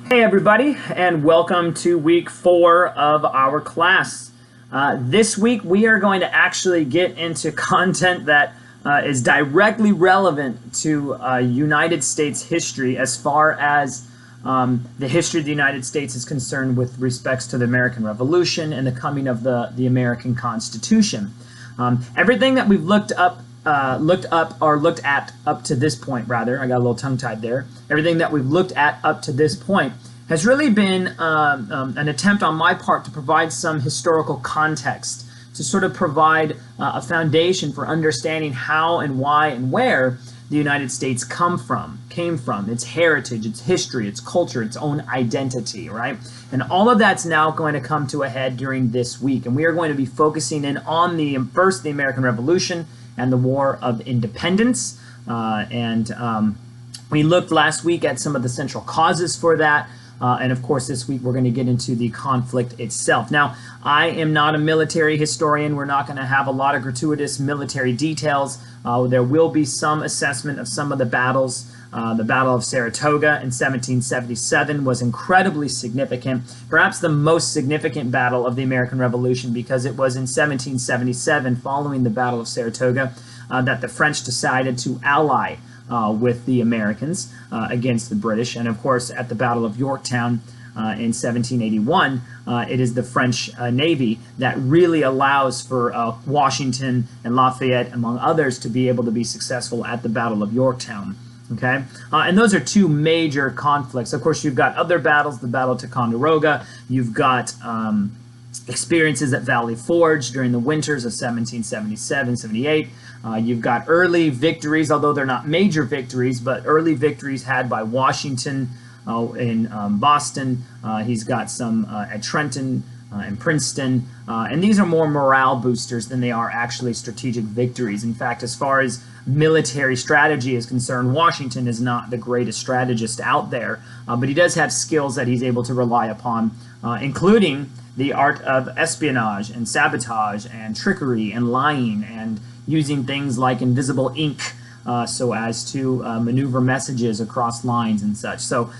Hey everybody, and welcome to week 4 of our class. This week we are going to actually get into content that is directly relevant to United States history as far as the history of the United States is concerned with respects to the American Revolution and the coming of the American Constitution. Everything that we've looked at up to this point, rather, I got a little tongue-tied there. Everything that we've looked at up to this point has really been an attempt on my part to provide some historical context, to sort of provide a foundation for understanding how and why and where the United States came from, its heritage, its history, its culture, its own identity, right? And all of that's now going to come to a head during this week. And we are going to be focusing in on first the American Revolution and the War of Independence. We looked last week at some of the central causes for that. And of course, this week we're going to get into the conflict itself. Now, I am not a military historian. We're not going to have a lot of gratuitous military details. There will be some assessment of some of the battles. The Battle of Saratoga in 1777 was incredibly significant, perhaps the most significant battle of the American Revolution, because it was in 1777, following the Battle of Saratoga, that the French decided to ally with the Americans against the British. And of course, at the Battle of Yorktown in 1781, it is the French Navy that really allows for Washington and Lafayette, among others, to be able to be successful at the Battle of Yorktown. Okay, and those are two major conflicts. Of course, you've got other battles, the Battle of Ticonderoga. You've got experiences at Valley Forge during the winters of 1777, 78. You've got early victories, although they're not major victories, but early victories had by Washington in Boston. He's got some at Trenton and Princeton. And these are more morale boosters than they are actually strategic victories. In fact, as far as military strategy is concerned, Washington is not the greatest strategist out there, but he does have skills that he's able to rely upon, including the art of espionage and sabotage and trickery and lying and using things like invisible ink so as to maneuver messages across lines and such. So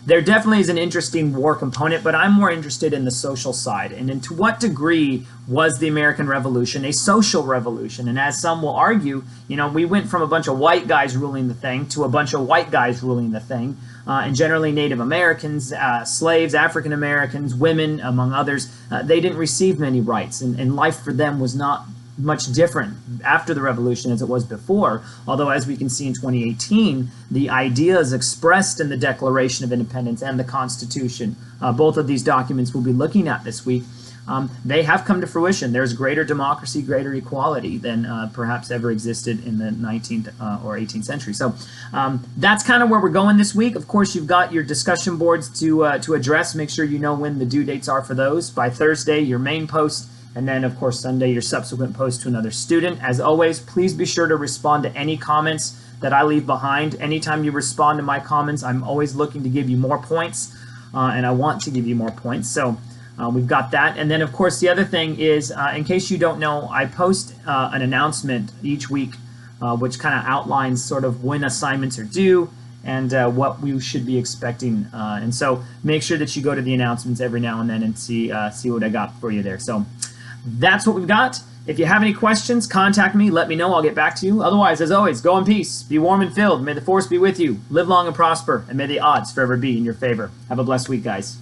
there definitely is an interesting war component, but I'm more interested in the social side. And to what degree was the American Revolution a social revolution? And as some will argue, you know, we went from a bunch of white guys ruling the thing to a bunch of white guys ruling the thing. And generally Native Americans, slaves, African Americans, women, among others, they didn't receive many rights. And life for them was not much different after the revolution as it was before, although as we can see in 2018, the ideas expressed in the Declaration of Independence and the Constitution, both of these documents we'll be looking at this week, they have come to fruition. There's greater democracy, greater equality than perhaps ever existed in the 19th or 18th century. So that's kind of where we're going this week. Of course, you've got your discussion boards to address. Make sure you know when the due dates are for those. By Thursday, your main post, and then, of course, Sunday, your subsequent post to another student. As always, please be sure to respond to any comments that I leave behind. Anytime you respond to my comments, I'm always looking to give you more points, and I want to give you more points. So we've got that. And then, of course, the other thing is, in case you don't know, I post an announcement each week, which kind of outlines sort of when assignments are due and what we should be expecting. And so make sure that you go to the announcements every now and then and see what I got for you there. So that's what we've got. If you have any questions, contact me. Let me know. I'll get back to you. Otherwise, as always, go in peace. Be warm and filled. May the force be with you. Live long and prosper, and may the odds forever be in your favor. Have a blessed week, guys.